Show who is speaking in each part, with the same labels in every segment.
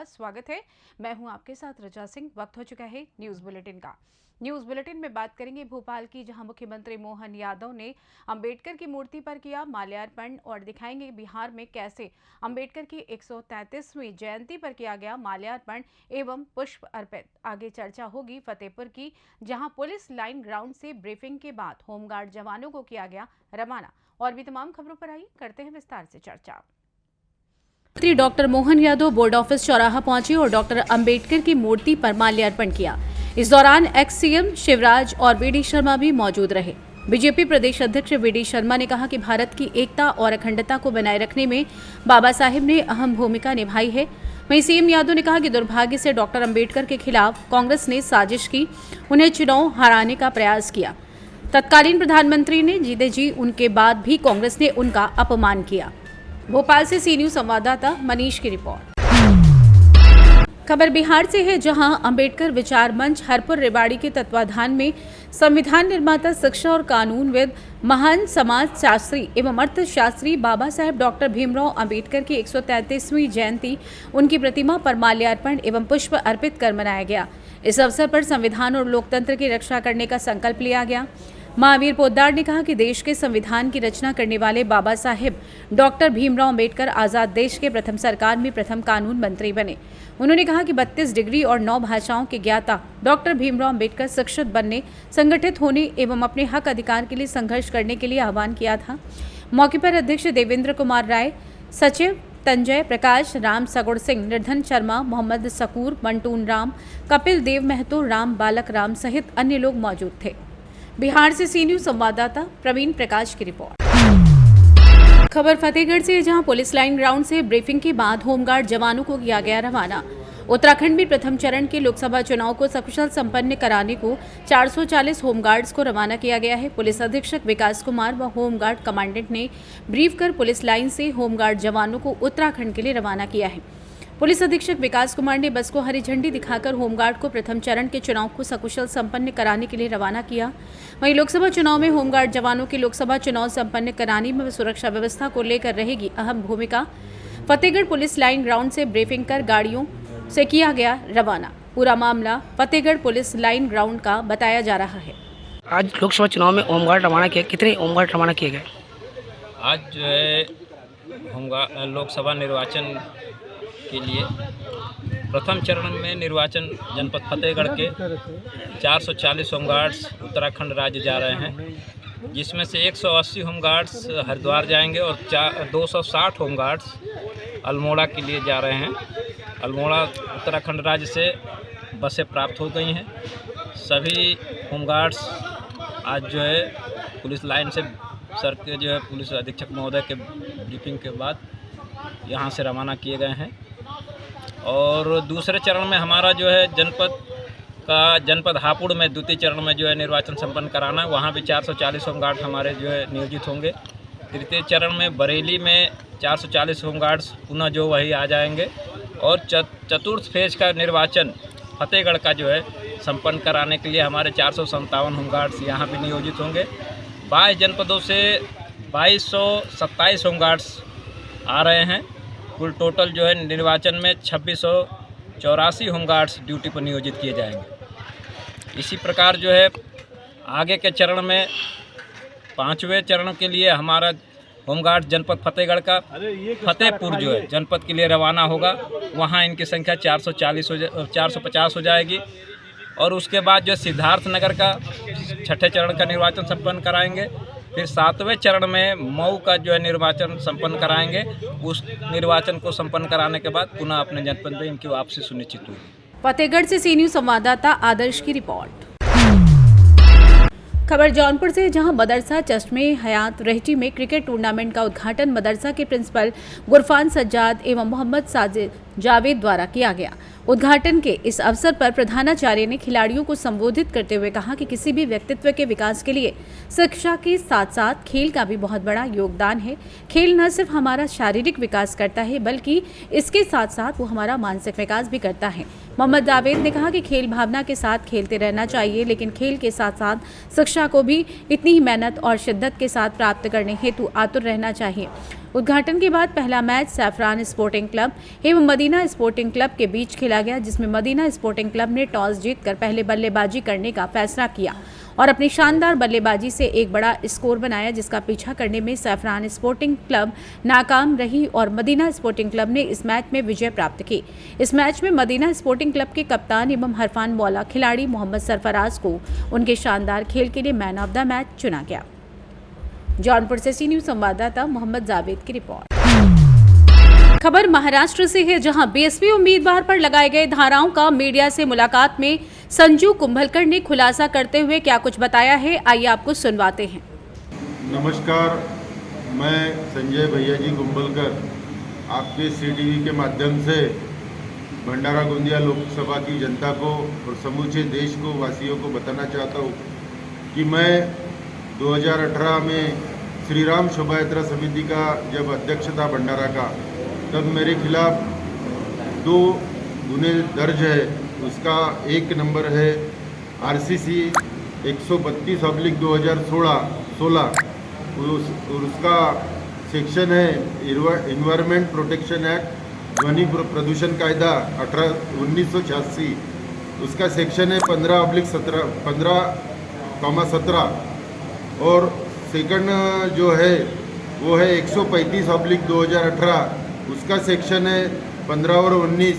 Speaker 1: स्वागत है। मैं हूं आपके साथ रजा सिंह। वक्त हो चुका है न्यूज बुलेटिन का। न्यूज बुलेटिन में बात करेंगे भोपाल की, जहां मुख्यमंत्री मोहन यादव ने अंबेडकर की मूर्ति पर किया माल्यार्पण और दिखाएंगे बिहार में कैसे अंबेडकर की 133वीं जयंती पर किया गया माल्यार्पण एवं पुष्प अर्पित। आगे चर्चा होगी फतेहपुर की, जहां पुलिस लाइन ग्राउंड से ब्रीफिंग के बाद होमगार्ड जवानों को किया गया रवाना। और भी तमाम खबरों पर आई करते हैं विस्तार से चर्चा। मंत्री doctor Mohan Yadav board office चौराहा पहुंचे और डॉक्टर अंबेडकर की मूर्ति पर माल्यार्पण किया। इस दौरान एक्स सीएम शिवराज और वीडी शर्मा भी मौजूद रहे। बीजेपी प्रदेश अध्यक्ष वीडी शर्मा ने कहा कि भारत की एकता और अखंडता को बनाए रखने में बाबा साहेब ने अहम भूमिका निभाई है। वहीं सीएम यादव ने कहा कि दुर्भाग्य से डॉक्टर अंबेडकर के खिलाफ कांग्रेस ने साजिश की, उन्हें चुनाव हराने का प्रयास किया। तत्कालीन प्रधानमंत्री ने जीते जी उनके बाद भी कांग्रेस ने उनका अपमान किया। भोपाल से सी न्यूज संवाददाता मनीष की रिपोर्ट। खबर बिहार से है, जहां अंबेडकर विचार मंच हरपुर रेवाड़ी के तत्वाधान में संविधान निर्माता, शिक्षा और कानूनविद, महान समाज शास्त्री एवं अर्थशास्त्री बाबा साहेब डॉक्टर भीमराव अंबेडकर की 133वीं जयंती उनकी प्रतिमा पर माल्यार्पण एवं पुष्प अर्पित कर मनाया गया। इस अवसर पर संविधान और लोकतंत्र की रक्षा करने का संकल्प लिया गया। महावीर पोद्दार ने कहा कि देश के संविधान की रचना करने वाले बाबा साहेब डॉक्टर भीमराव अंबेडकर आजाद देश के प्रथम सरकार में प्रथम कानून मंत्री बने। उन्होंने कहा कि 32 डिग्री और 9 भाषाओं के ज्ञाता डॉक्टर भीमराव अंबेडकर शिक्षित बनने, संगठित होने एवं अपने हक अधिकार के लिए संघर्ष करने के लिए आह्वान किया था। मौके पर अध्यक्ष देवेंद्र कुमार राय, सचिव तंजय प्रकाश, राम सगुड़ सिंह, निर्धन शर्मा, मोहम्मद सकूर, मंटून राम, कपिल देव महतो, राम बालक राम सहित अन्य लोग मौजूद थे। बिहार से सी न्यूज संवाददाता प्रवीण प्रकाश की रिपोर्ट। खबर फतेहगढ़ से, जहां पुलिस लाइन ग्राउंड से ब्रीफिंग के बाद होमगार्ड जवानों को किया गया रवाना। उत्तराखंड में प्रथम चरण के लोकसभा चुनाव को सकुशल संपन्न कराने को 440 होमगार्ड्स को रवाना किया गया है। पुलिस अधीक्षक विकास कुमार व होमगार्ड कमांडेंट ने ब्रीफ कर पुलिस लाइन से होमगार्ड जवानों को उत्तराखंड के लिए रवाना किया है। पुलिस अधीक्षक विकास कुमार ने बस को हरी झंडी दिखाकर होमगार्ड को प्रथम चरण के चुनाव को सकुशल संपन्न कराने के लिए रवाना किया। वहीं लोकसभा चुनाव में होमगार्ड जवानों की लोकसभा चुनाव संपन्न कराने में सुरक्षा व्यवस्था को लेकर रहेगी अहम भूमिका। फतेहगढ़ पुलिस लाइन ग्राउंड से ब्रीफिंग कर गाड़ियों से किया गया रवाना। पूरा मामला फतेहगढ़ पुलिस लाइन ग्राउंड का बताया जा रहा है।
Speaker 2: आज लोकसभा चुनाव में होमगार्ड रवाना किए, कितने होमगार्ड रवाना किए गए?
Speaker 3: आज जो है होमगार्ड लोकसभा निर्वाचन के लिए प्रथम चरण में निर्वाचन जनपद फतेहगढ़ के 440 होमगार्ड्स उत्तराखंड राज्य जा रहे हैं, जिसमें से 180 होमगार्ड्स हरिद्वार जाएंगे और 260 होमगार्ड्स अल्मोड़ा के लिए जा रहे हैं। अल्मोड़ा उत्तराखंड राज्य से बसें प्राप्त हो गई हैं। सभी होमगार्ड्स आज जो है पुलिस लाइन से सर के जो है पुलिस अधीक्षक महोदय के ब्रीफिंग के बाद यहाँ से रवाना किए गए हैं। और दूसरे चरण में हमारा जो है जनपद हापुड़ में द्वितीय चरण में जो है निर्वाचन संपन्न कराना है, वहाँ भी 440 होमगार्ड हमारे जो है नियोजित होंगे। तृतीय चरण में बरेली में 440 होमगार्ड्स पुनः जो वही आ जाएंगे और चतुर्थ फेज का निर्वाचन फतेहगढ़ का जो है संपन्न कराने के लिए हमारे 457 होमगार्ड्स यहाँ भी नियोजित होंगे। 22 जनपदों से 2227 होमगार्ड्स आ रहे हैं। कुल टोटल जो है निर्वाचन में 2684 होमगार्ड्स ड्यूटी पर नियोजित किए जाएंगे। इसी प्रकार जो है आगे के चरण में 5वें चरण के लिए हमारा होमगार्ड जनपद फतेहगढ़ का फतेहपुर जो है जनपद के लिए रवाना होगा। वहाँ इनकी संख्या 450 हो जाएगी। और उसके बाद जो सिद्धार्थ नगर का 6ठे चरण का निर्वाचन संपन्न कराएंगे। फिर 7वें चरण में मऊ का जो है निर्वाचन संपन्न कराएंगे। उस निर्वाचन को संपन्न कराने के बाद पुनः अपने जनपद में इनकी वापसी सुनिश्चित होगी।
Speaker 1: फतेहगढ़ से सी न्यूज संवाददाता आदर्श की रिपोर्ट। खबर जौनपुर से, जहां मदरसा चश्मे हयात रेहटी में क्रिकेट टूर्नामेंट का उद्घाटन मदरसा के प्रिंसिपल गुरफान सज्जाद एवं मोहम्मद साजिद जावेद द्वारा किया गया। उद्घाटन के इस अवसर पर प्रधानाचार्य ने खिलाड़ियों को संबोधित करते हुए कहा कि किसी भी व्यक्तित्व के विकास के लिए शिक्षा के साथ साथ खेल का भी बहुत बड़ा योगदान है। खेल न सिर्फ हमारा शारीरिक विकास करता है, बल्कि इसके साथ साथ वो हमारा मानसिक विकास भी करता है। मोहम्मद जावेद ने कहा कि खेल भावना के साथ खेलते रहना चाहिए, लेकिन खेल के साथ साथ शिक्षा को भी इतनी ही मेहनत और शिद्दत के साथ प्राप्त करने हेतु आतुर रहना चाहिए। उद्घाटन के बाद पहला मैच सैफरान स्पोर्टिंग क्लब एवं मदीना स्पोर्टिंग क्लब के बीच खेला गया, जिसमें मदीना स्पोर्टिंग क्लब ने टॉस जीतकर पहले बल्लेबाजी करने का फैसला किया और अपनी शानदार बल्लेबाजी से एक बड़ा स्कोर बनाया, जिसका पीछा करने में सैफरान स्पोर्टिंग क्लब नाकाम रही और मदीना स्पोर्टिंग क्लब ने इस मैच में विजय प्राप्त की। इस मैच में मदीना स्पोर्टिंग क्लब के कप्तान एवं हरफान बॉला खिलाड़ी मोहम्मद सरफराज को उनके शानदार खेल के लिए मैन ऑफ द मैच चुना गया। जौनपुर से सी न्यूज संवाददाता मोहम्मद जावेद की रिपोर्ट। खबर महाराष्ट्र से है, जहां बीएसपी उम्मीदवार पर लगाए गए धाराओं का मीडिया से मुलाकात में संजू कुंभलकर ने खुलासा करते हुए क्या कुछ बताया है, आइए आपको सुनवाते हैं।
Speaker 4: नमस्कार, मैं संजय भैया जी कुंभलकर आपके CTV के माध्यम से भंडारा गोंदिया लोकसभा की जनता को और समूचे देश को वासियों को बताना चाहता हूँ कि मैं 2018 में श्री राम शोभा यात्रा समिति का जब अध्यक्ष था भंडारा का, तब मेरे खिलाफ 2 गुने दर्ज है। उसका एक नंबर है RCC 132/2016 और उसका सेक्शन है इन्वायरमेंट प्रोटेक्शन एक्ट ध्वनि प्रदूषण कायदा 1986। उसका सेक्शन है 15/17 और सेकंड जो है वो है 135/2018। उसका सेक्शन है 15 और 19,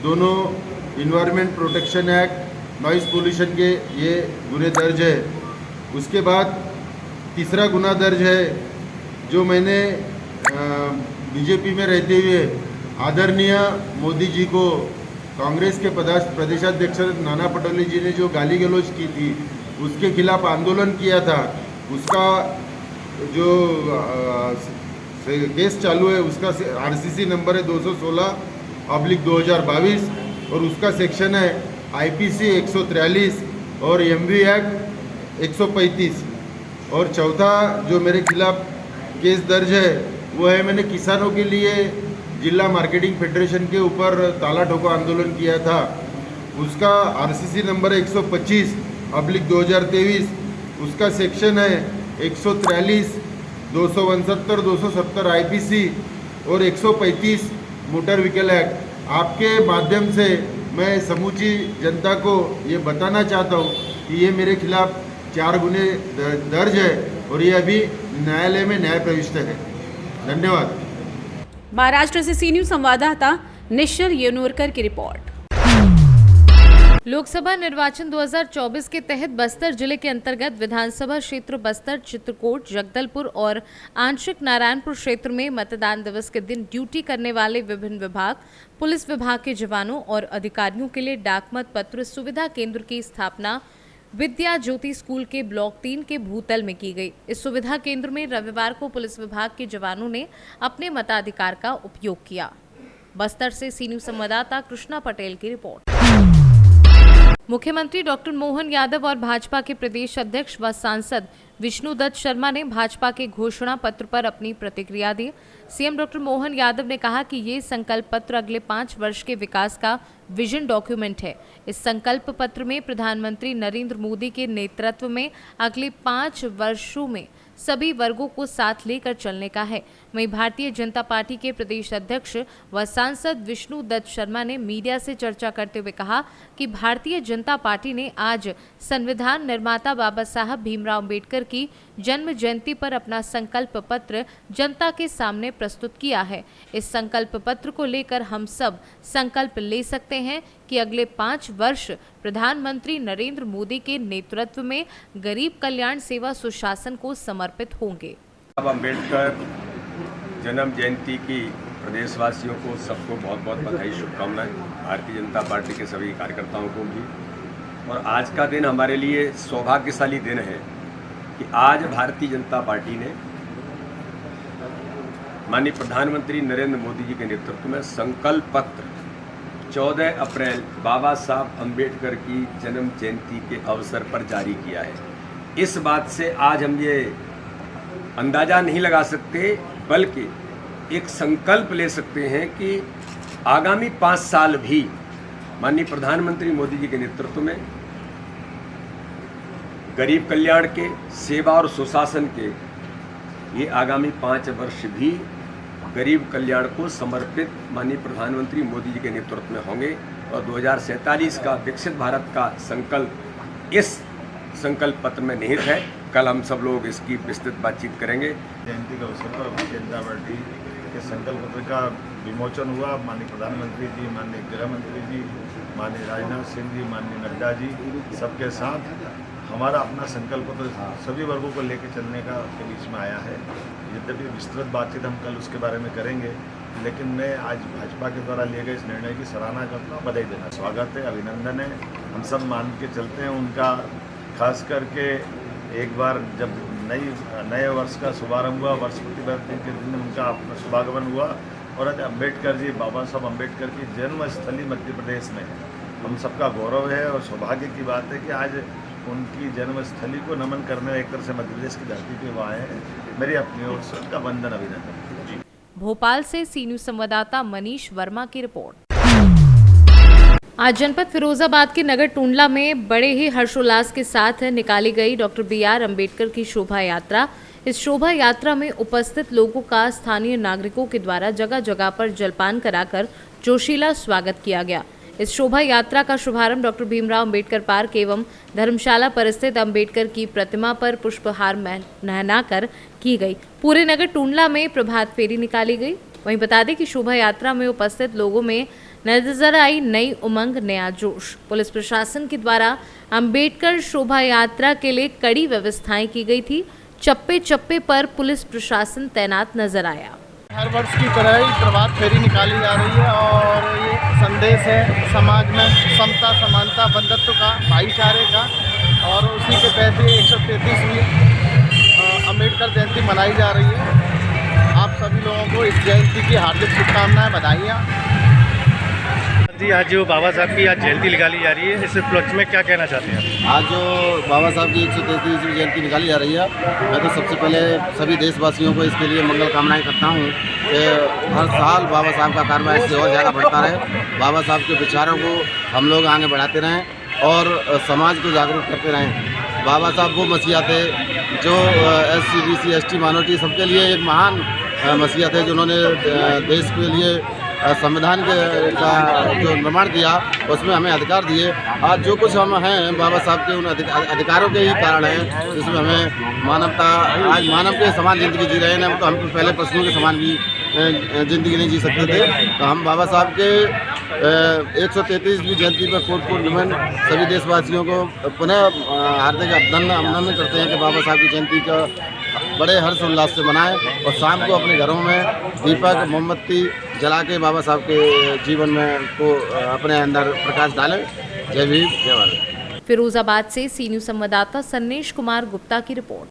Speaker 4: दोनों environment protection act noise pollution के ये गुने दर्ज है। उसके बाद तीसरा गुना दर्ज है जो मैंने बीजेपी में रहते हुए आदरणीय मोदी जी को, कांग्रेस के प्रदेशाध्यक्ष नाना पटोले जी ने जो गाली गलौज की थी उसके खिलाफ आंदोलन किया था। उसका जो केस चालू है उसका RCC नंबर है 216/2022 और उसका सेक्शन है IPC 143 और MV एक्ट 135। और चौथा जो मेरे खिलाफ केस दर्ज है वो है मैंने किसानों के लिए जिला मार्केटिंग फेडरेशन के ऊपर ताला ठोको आंदोलन किया था। उसका RCC नंबर 125/2023। उसका सेक्शन है 143, 269, 270 IPC और 135 मोटर व्हीकल एक्ट। आपके माध्यम से मैं समूची जनता को ये बताना चाहता हूँ कि ये मेरे खिलाफ 4 गुने दर्ज है और ये अभी न्यायालय में न्याय प्रविष्ट है। धन्यवाद।
Speaker 1: महाराष्ट्र से सी न्यूज संवाददाता निश्चल येनूरकर की रिपोर्ट। लोकसभा निर्वाचन 2024 के तहत बस्तर जिले के अंतर्गत विधानसभा क्षेत्र बस्तर, चित्रकूट, जगदलपुर और आंशिक नारायणपुर क्षेत्र में मतदान दिवस के दिन ड्यूटी करने वाले विभिन्न विभाग, पुलिस विभाग के जवानों और अधिकारियों के लिए डाक मत पत्र सुविधा केंद्र की स्थापना विद्या ज्योति स्कूल के ब्लॉक 3 के भूतल में की गई। इस सुविधा केंद्र में रविवार को पुलिस विभाग के जवानों ने अपने मताधिकार का उपयोग किया। बस्तर से सी न्यूज संवाददाता कृष्णा पटेल की रिपोर्ट। मुख्यमंत्री डॉक्टर मोहन यादव और भाजपा के प्रदेश अध्यक्ष व सांसद विष्णुदत्त शर्मा ने भाजपा के घोषणा पत्र पर अपनी प्रतिक्रिया दी। सीएम डॉक्टर मोहन यादव ने कहा कि ये संकल्प पत्र अगले 5 वर्ष के विकास का विजन डॉक्यूमेंट है। इस संकल्प पत्र में प्रधानमंत्री नरेंद्र मोदी के नेतृत्व में अगले 5 वर्षों में सभी वर्गों को साथ लेकर चलने का है। वहीं भारतीय जनता पार्टी के प्रदेश अध्यक्ष व सांसद विष्णुदत्त शर्मा ने मीडिया से चर्चा करते हुए कहा कि भारतीय जनता पार्टी ने आज संविधान निर्माता बाबा साहब भीमराव अंबेडकर की जन्म जयंती पर अपना संकल्प पत्र जनता के सामने प्रस्तुत किया है। इस संकल्प पत्र को लेकर हम सब संकल्प ले सकते हैं कि अगले 5 वर्ष प्रधानमंत्री नरेंद्र मोदी के नेतृत्व में गरीब कल्याण सेवा सुशासन को समर्पित होंगे।
Speaker 5: अंबेडकर जन्म जयंती की प्रदेशवासियों को सबको बहुत बहुत बधाई, शुभकामनाएं। भारतीय जनता पार्टी के सभी कार्यकर्ताओं को भी। और आज का दिन हमारे लिए सौभाग्यशाली दिन है कि आज भारतीय जनता पार्टी ने माननीय प्रधानमंत्री नरेंद्र मोदी जी के नेतृत्व में संकल्प पत्र 14 अप्रैल बाबा साहब अंबेडकर की जन्म जयंती के अवसर पर जारी किया है। इस बात से आज हम ये अंदाज़ा नहीं लगा सकते, बल्कि एक संकल्प ले सकते हैं कि आगामी 5 साल भी माननीय प्रधानमंत्री मोदी जी के नेतृत्व में गरीब कल्याण के, सेवा और सुशासन के ये आगामी 5 वर्ष भी गरीब कल्याण को समर्पित माननीय प्रधानमंत्री मोदी जी के नेतृत्व में होंगे और 2047 का विकसित भारत का संकल्प इस संकल्प पत्र में निहित है। कल हम सब लोग इसकी विस्तृत बातचीत करेंगे।
Speaker 6: जयंती के अवसर पर भारतीय जनता पार्टी के संकल्प पत्र का विमोचन हुआ। माननीय प्रधानमंत्री जी, माननीय गृह मंत्री जी, माननीय राजनाथ सिंह जी, माननीय नड्डा जी सबके साथ हमारा अपना संकल्प पत्र सभी वर्गों को लेकर चलने का के बीच में आया है। यद्यपि विस्तृत बातचीत हम कल उसके बारे में करेंगे, लेकिन मैं आज भाजपा के द्वारा लिए गए इस निर्णय की सराहना करता हूँ, बधाई देना। स्वागत है, अभिनंदन है। हम सब मान के चलते हैं उनका, खास करके एक बार जब नए वर्ष का शुभारंभ हुआ, वर्ष प्रतिवर्ष के दिन उनका अपना शुभागमन हुआ और आज अम्बेडकर जी, बाबा साहब अम्बेडकर की जन्मस्थली मध्य प्रदेश में है। हम सबका गौरव है और सौभाग्य की बात है कि आज उनकी जन्मस्थली को नमन करने एक तरह से मध्य प्रदेश की धरती पे वो आए हैं। मेरी अपनी ओर से उनका वंदन, अभिनंदन जी।
Speaker 7: भोपाल से सी न्यूज संवाददाता मनीष वर्मा की रिपोर्ट। आज जनपद फिरोजाबाद के नगर टुंडला में बड़े ही हर्षोल्लास के साथ निकाली गई डॉक्टर BR अम्बेडकर की शोभा यात्रा। इस शोभा यात्रा में उपस्थित लोगों का स्थानीय नागरिकों के द्वारा जगह जगह पर जलपान कराकर जोशीला स्वागत किया गया। इस शोभा यात्रा का शुभारंभ डॉक्टर भीमराव अम्बेडकर पार्क एवं धर्मशाला पर स्थित अम्बेडकर की प्रतिमा पर पुष्पहार पहनाकर की गई। पूरे नगर टुंडला में प्रभात फेरी निकाली गई। वहीं बता दें कि शोभा यात्रा में उपस्थित लोगों में नजर आई नई उमंग, नया जोश। पुलिस प्रशासन के द्वारा अम्बेडकर शोभा यात्रा के लिए कड़ी व्यवस्थाएं की गई थी। चप्पे चप्पे पर पुलिस प्रशासन तैनात नजर आया।
Speaker 8: हर वर्ष की तरह ही प्रभात फेरी निकाली जा रही है और ये संदेश है समाज में समता, समानता, बंधुत्व का, भाईचारे का, और उसी के तहत 133वीं अम्बेडकर जयंती मनाई जा रही है। आप सभी लोगों को इस जयंती की हार्दिक शुभकामनाएं, बधाइयाँ
Speaker 9: जी। आज जो बाबा साहब की आज जयंती निकाली जा रही है, इस उपलक्ष्य में क्या कहना चाहते हैं?
Speaker 10: आज जो बाबा साहब की 133वीं जयंती निकाली जा रही है, मैं तो सबसे पहले सभी देशवासियों को इसके लिए मंगल कामनाएं करता हूं कि हर साल बाबा साहब का कारवा इससे और ज़्यादा बढ़ता रहे। बाबा साहब के विचारों को हम लोग आगे बढ़ाते रहें और समाज को जागरूक करते रहें। बाबा साहब वो मसीहा थे जो SC BC ST माइनॉरिटी सबके लिए एक महान मसीहा थे, जिन्होंने देश के लिए संविधान का जो निर्माण किया उसमें हमें अधिकार दिए। आज जो कुछ हम हैं बाबा साहब के उन अधिकारों के ही कारण हैं, जिसमें हमें मानवता, आज मानव के समान ज़िंदगी जी रहे हैं। तो हम पहले पशुओं के समान भी ज़िंदगी नहीं जी सकते थे। तो हम बाबा साहब के 133वीं जयंती पर कोट कोट नमन सभी देशवासियों को पुनः हार्दिक अभिनंदन करते हैं कि बाबा साहब की जयंती का बड़े हर्षोल्लास से मनाएं और शाम को अपने घरों में दीपक मोमबत्ती जला के बाबा साहब के जीवन में को अपने अंदर प्रकाश डालें। जय भीम, जय भारत।
Speaker 7: फिरोजाबाद से सी न्यूज संवाददाता सन्नेश कुमार गुप्ता की रिपोर्ट।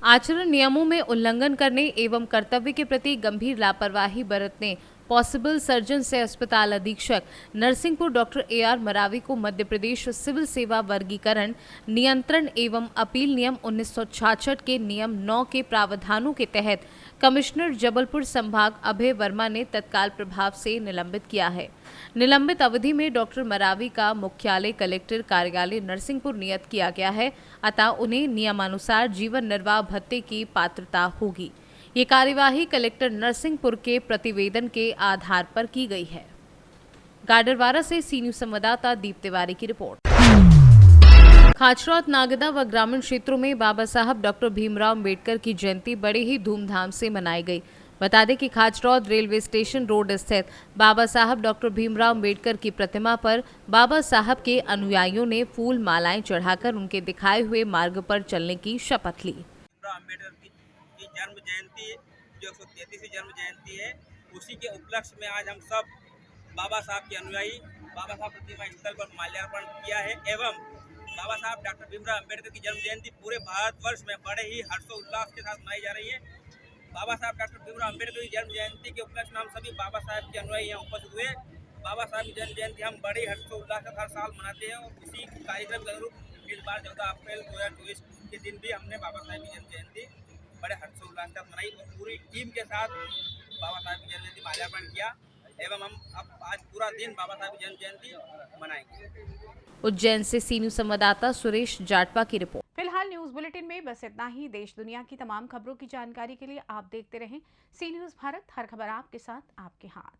Speaker 7: आचरण नियमों में उल्लंघन करने एवं कर्तव्य के प्रति गंभीर लापरवाही बरतने पॉसिबल सर्जन से अस्पताल अधीक्षक नरसिंहपुर डॉक्टर AR मरावी को मध्य प्रदेश सिविल सेवा वर्गीकरण, नियंत्रण एवं अपील नियम 1966 के नियम 9 के प्रावधानों के तहत कमिश्नर जबलपुर संभाग अभय वर्मा ने तत्काल प्रभाव से निलंबित किया है। निलंबित अवधि में डॉक्टर मरावी का मुख्यालय कलेक्टर कार्यालय नरसिंहपुर नियत किया गया है, अतः उन्हें नियमानुसार जीवन निर्वाह भत्ते की पात्रता होगी। ये कार्यवाही कलेक्टर नरसिंहपुर के प्रतिवेदन के आधार पर की गई है। गाडरवारा से सी न्यूज संवाददाता दीप तिवारी की रिपोर्ट। खाचरौद, नागदा व ग्रामीण क्षेत्रों में बाबा साहब डॉक्टर भीमराव अम्बेडकर की जयंती बड़े ही धूमधाम से मनाई गई। बता दें कि खाचरौद रेलवे स्टेशन रोड स्थित बाबा साहब डॉक्टर भीमराव अम्बेडकर की प्रतिमा पर बाबा साहब के अनुयायियों ने फूल मालाएं चढ़ाकर उनके दिखाए हुए मार्ग पर चलने की शपथ ली।
Speaker 11: जन्म जयंती जो 133वीं जन्म जयंती है, उसी के उपलक्ष्य में आज हम सब बाबा साहब के अनुयायी बाबा साहब प्रतिमा स्थल पर माल्यार्पण किया है एवं बाबा साहब डॉक्टर भीमराव अम्बेडकर की जन्म जयंती पूरे भारतवर्ष में बड़े ही हर्षोल्लास के साथ मनाई जा रही है। बाबा साहब डॉक्टर भीमराव अम्बेडकर की जन्म जयंती के उपलक्ष्य में हम सभी बाबा साहब के अनुयायी यहाँ उपस्थित हुए। बाबा साहब की जन्म जयंती हम बड़े हर्षोल्लास के हर साल मनाते हैं और उसी कार्यक्रम के अनुरूप इस बार 14 अप्रैल 2024 के दिन भी हमने बाबा साहब की जन्म जयंती बड़े हर्षोल्लास के साथ मनाई और पूरी टीम के साथ बाबा साहब की जन्म जयंती माल्यार्पण किया एवं हम अब आज पूरा दिन बाबा साहब की जन्म जयंती मनाएंगे।
Speaker 7: उज्जैन से सी न्यूज़ संवाददाता सुरेश जाटवा की रिपोर्ट।
Speaker 1: फिलहाल न्यूज़ बुलेटिन में बस इतना ही। देश दुनिया की तमाम खबरों की जानकारी के लिए आप देखते रहें सी न्यूज़ भारत, हर खबर आपके साथ आपके हाथ।